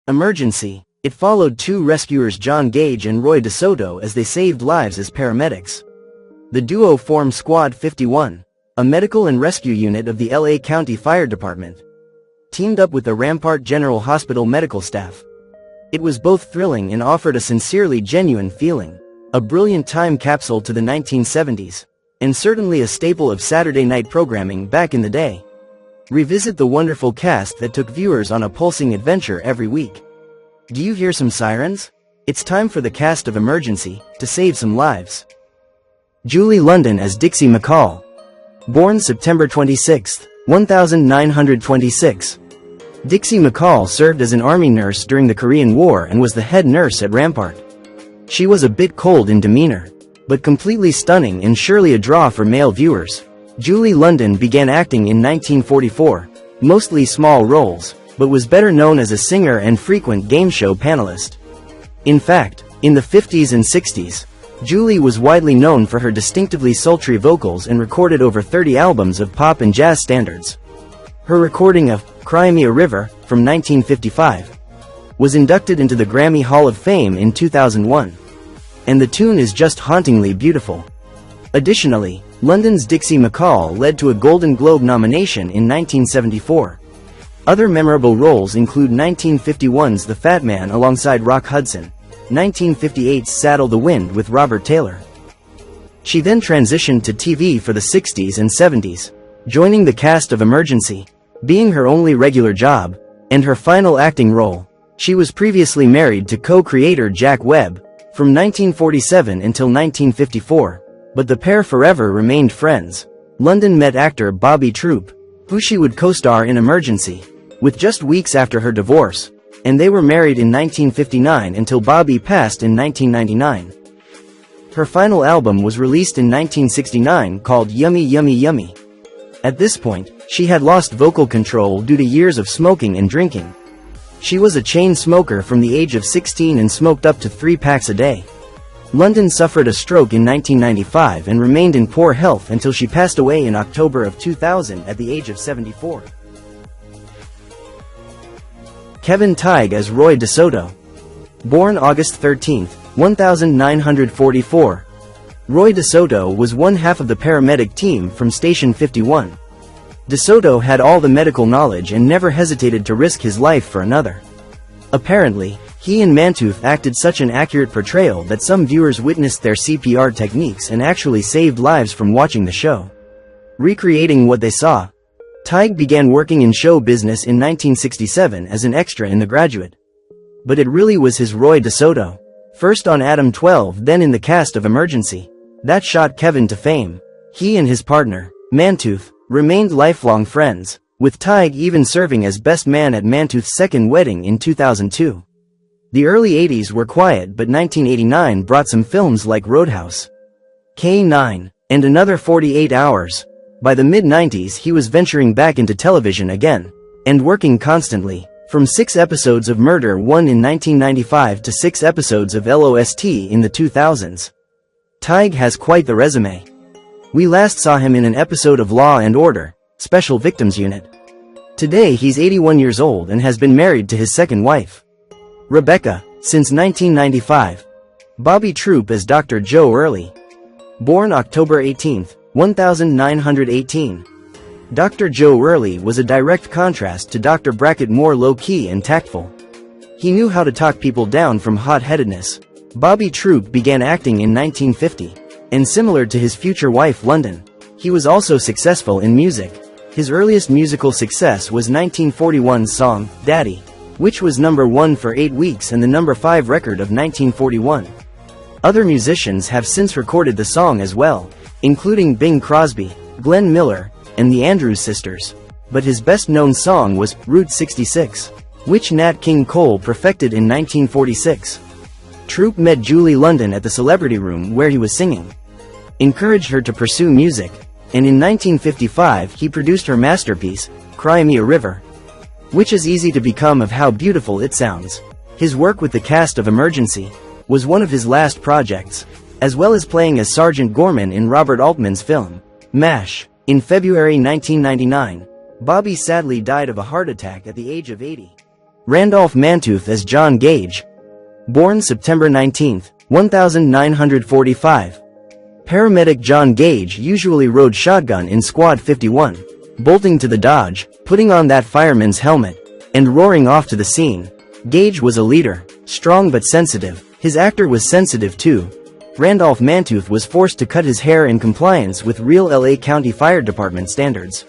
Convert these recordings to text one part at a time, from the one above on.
Emergency. It followed two rescuers John Gage and Roy DeSoto as they saved lives as paramedics. The duo formed Squad 51, a medical and rescue unit of the LA County Fire Department, teamed up with the Rampart General Hospital medical staff. It was both thrilling and offered a sincerely genuine feeling, a brilliant time capsule to the 1970s, and certainly a staple of Saturday night programming back in the day. Revisit the wonderful cast that took viewers on a pulsing adventure every week. Do you hear some sirens? It's time for the cast of Emergency to save some lives. Julie London as Dixie McCall. Born September 26, 1926. Dixie McCall served as an Army nurse during the Korean War and was the head nurse at Rampart. She was a bit cold in demeanor, but completely stunning and surely a draw for male viewers. Julie London began acting in 1944, mostly small roles, but was better known as a singer and frequent game show panelist. In fact, in the 50s and 60s, Julie was widely known for her distinctively sultry vocals and recorded over 30 albums of pop and jazz standards. Her recording of Cry Me a River, from 1955, was inducted into the Grammy Hall of Fame in 2001. And the tune is just hauntingly beautiful. Additionally, London's Dixie McCall led to a Golden Globe nomination in 1974. Other memorable roles include 1951's The Fat Man alongside Rock Hudson, 1958's Saddle the Wind with Robert Taylor. She then transitioned to TV for the 60s and 70s, joining the cast of Emergency, being her only regular job, and her final acting role. She was previously married to co-creator Jack Webb, from 1947 until 1954. But the pair forever remained friends. London met actor Bobby Troup, who she would co-star in Emergency, with just weeks after her divorce, and they were married in 1959 until Bobby passed in 1999. Her final album was released in 1969 called Yummy Yummy Yummy. At this point, she had lost vocal control due to years of smoking and drinking. She was a chain smoker from the age of 16 and smoked up to 3 packs a day. London suffered a stroke in 1995 and remained in poor health until she passed away in October of 2000 at the age of 74. Kevin Tighe as Roy DeSoto. Born August 13, 1944. Roy DeSoto was one half of the paramedic team from Station 51. DeSoto had all the medical knowledge and never hesitated to risk his life for another. Apparently, he and Mantooth acted such an accurate portrayal that some viewers witnessed their CPR techniques and actually saved lives from watching the show. Recreating what they saw, Tighe began working in show business in 1967 as an extra in The Graduate. But it really was his Roy DeSoto, first on Adam 12 then in the cast of Emergency, that shot Kevin to fame. He and his partner, Mantooth, remained lifelong friends, with Tighe even serving as best man at Mantooth's second wedding in 2002. The early 80s were quiet, but 1989 brought some films like Roadhouse, K9, and Another 48 Hours. By the mid-90s he was venturing back into television again, and working constantly, from 6 episodes of Murder 1 in 1995 to 6 episodes of LOST in the 2000s. Tighe has quite the resume. We last saw him in an episode of Law and Order, Special Victims Unit. Today he's 81 years old and has been married to his second wife, Rebecca, since 1995. Bobby Troup as Dr. Joe Early. Born October 18, 1918. Dr. Joe Early was a direct contrast to Dr. Brackett, more low-key and tactful. He knew how to talk people down from hot-headedness. Bobby Troup began acting in 1950, and similar to his future wife London, he was also successful in music. His earliest musical success was 1941's song, Daddy, which was number 1 for 8 weeks and the number 5 record of 1941. Other musicians have since recorded the song as well, including Bing Crosby, Glenn Miller, and the Andrews Sisters. But his best-known song was Route 66, which Nat King Cole perfected in 1946. Troup met Julie London at the Celebrity Room where he was singing, encouraged her to pursue music, and in 1955 he produced her masterpiece, Cry Me a River, which is easy to become of how beautiful it sounds. His work with the cast of Emergency was one of his last projects, as well as playing as Sergeant Gorman in Robert Altman's film, MASH. In February 1999, Bobby sadly died of a heart attack at the age of 80. Randolph Mantooth as John Gage. Born September 19, 1945. Paramedic John Gage usually rode shotgun in Squad 51, bolting to the Dodge, putting on that fireman's helmet, and roaring off to the scene. Gage was a leader, strong but sensitive. His actor was sensitive too. Randolph Mantooth was forced to cut his hair in compliance with real LA County Fire Department standards,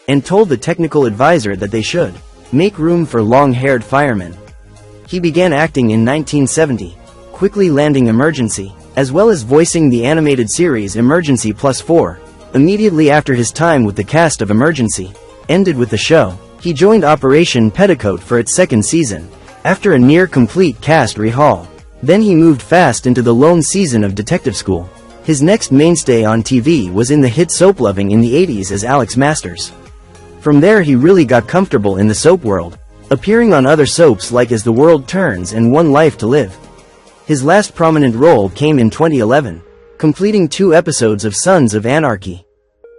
and told the technical advisor that they should make room for long-haired firemen. He began acting in 1970, quickly landing Emergency, as well as voicing the animated series Emergency +4. Immediately after his time with the cast of Emergency ended with the show, he joined Operation Petticoat for its second season, after a near-complete cast rehaul. Then he moved fast into the lone season of Detective School. His next mainstay on TV was in the hit Soap Loving in the 80s as Alex Masters. From there he really got comfortable in the soap world, appearing on other soaps like As the World Turns and One Life to Live. His last prominent role came in 2011, completing 2 episodes of Sons of Anarchy.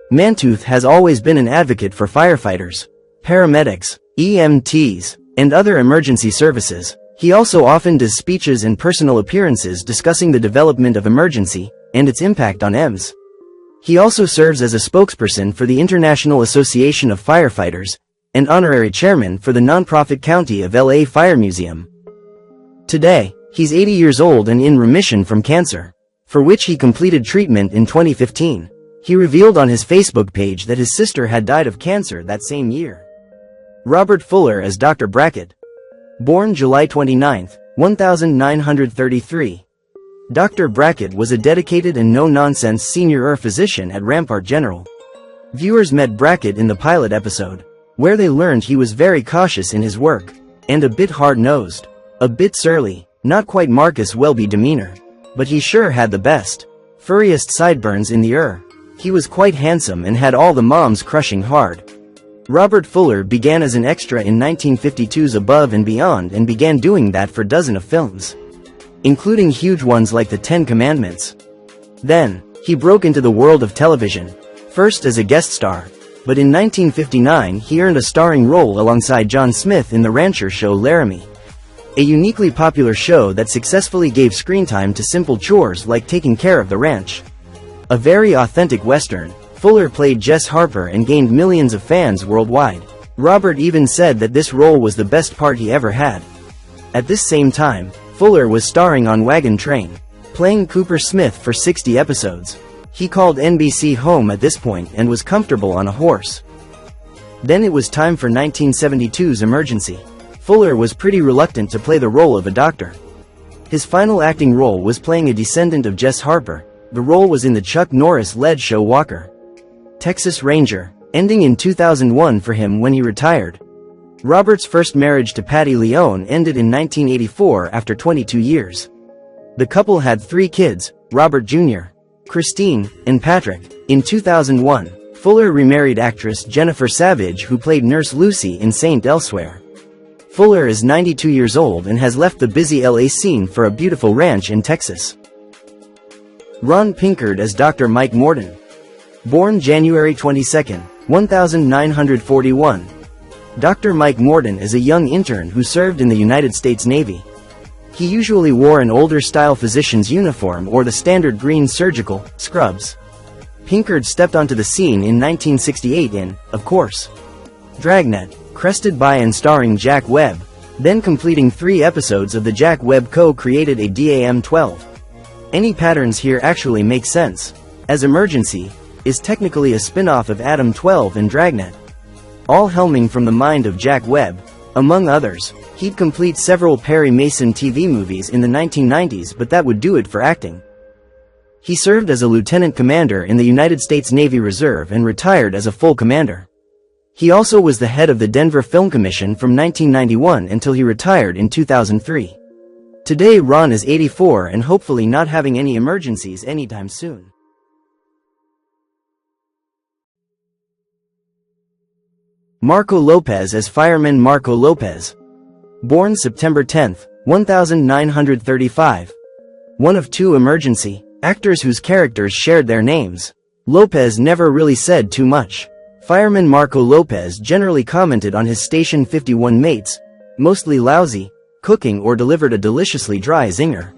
Mantooth has always been an advocate for firefighters, paramedics, EMTs, and other emergency services. He also often does speeches and personal appearances discussing the development of emergency and its impact on EMS. He also serves as a spokesperson for the International Association of Firefighters and honorary chairman for the nonprofit County of LA Fire Museum. Today, he's 80 years old and in remission from cancer, for which he completed treatment in 2015. He revealed on his Facebook page that his sister had died of cancer that same year. Robert Fuller as Dr. Brackett. Born July 29, 1933. Dr. Brackett was a dedicated and no-nonsense senior physician at Rampart General. Viewers met Brackett in the pilot episode, where they learned he was very cautious in his work, and a bit hard-nosed, a bit surly, not quite Marcus Welby demeanor, but he sure had the best, furriest sideburns in the He was quite handsome and had all the moms crushing hard. Robert Fuller began as an extra in 1952's Above and Beyond and began doing that for dozens of films, including huge ones like The 10 Commandments. Then, he broke into the world of television, first as a guest star, but in 1959 he earned a starring role alongside John Smith in the rancher show Laramie, a uniquely popular show that successfully gave screen time to simple chores like taking care of the ranch. A very authentic Western, Fuller played Jess Harper and gained millions of fans worldwide. Robert even said that this role was the best part he ever had. At this same time, Fuller was starring on Wagon Train, playing Cooper Smith for 60 episodes. He called NBC home at this point and was comfortable on a horse. Then it was time for 1972's Emergency. Fuller was pretty reluctant to play the role of a doctor. His final acting role was playing a descendant of Jess Harper. The role was in the Chuck Norris-led show Walker, Texas Ranger, ending in 2001 for him when he retired. Robert's first marriage to Patty Leone ended in 1984 after 22 years. The couple had 3 kids, Robert Jr., Christine, and Patrick. In 2001, Fuller remarried actress Jennifer Savage, who played Nurse Lucy in Saint Elsewhere. Fuller is 92 years old and has left the busy LA scene for a beautiful ranch in Texas. Ron Pinkard as Dr. Mike Morden. Born January 22, 1941. Dr. Mike Morden is a young intern who served in the United States Navy. He usually wore an older-style physician's uniform or the standard green surgical scrubs. Pinkard stepped onto the scene in 1968 in, of course, Dragnet, crested by and starring Jack Webb, then completing 3 episodes of the Jack Webb co-created a DAM-12. Any patterns here actually make sense, as Emergency is technically a spin-off of Adam 12 and Dragnet. All helming from the mind of Jack Webb. Among others, he'd complete several Perry Mason TV movies in the 1990s, but that would do it for acting. He served as a lieutenant commander in the United States Navy Reserve and retired as a full commander. He also was the head of the Denver Film Commission from 1991 until he retired in 2003. Today Ron is 84 and hopefully not having any emergencies anytime soon. Marco Lopez as Fireman Marco Lopez. Born September 10, 1935. One of 2 Emergency actors whose characters shared their names. Lopez never really said too much. Fireman Marco Lopez generally commented on his Station 51 mates, mostly lousy, cooking or delivered a deliciously dry zinger.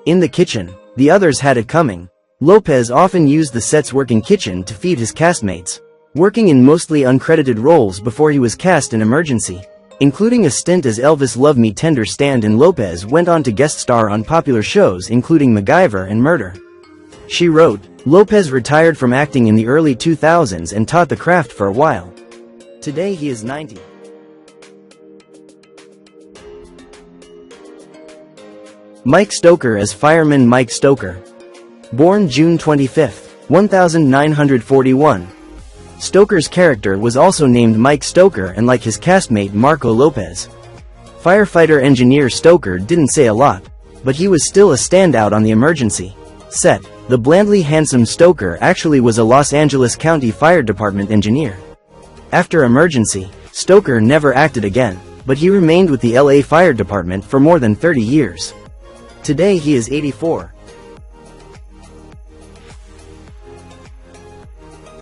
In the kitchen, the others had it coming. Lopez often used the set's working kitchen to feed his castmates, working in mostly uncredited roles before he was cast in Emergency, including a stint as Elvis Love Me Tender stand-in. Lopez went on to guest star on popular shows including MacGyver and Murder, She Wrote. Lopez retired from acting in the early 2000s and taught the craft for a while. Today he is 90. Mike Stoker as Fireman Mike Stoker. Born June 25, 1941. Stoker's character was also named Mike Stoker, and like his castmate Marco Lopez, firefighter engineer Stoker didn't say a lot, but he was still a standout on the Emergency set. The blandly handsome Stoker actually was a Los Angeles County Fire Department engineer. After Emergency, Stoker never acted again, but he remained with the LA Fire Department for more than 30 years. Today he is 84.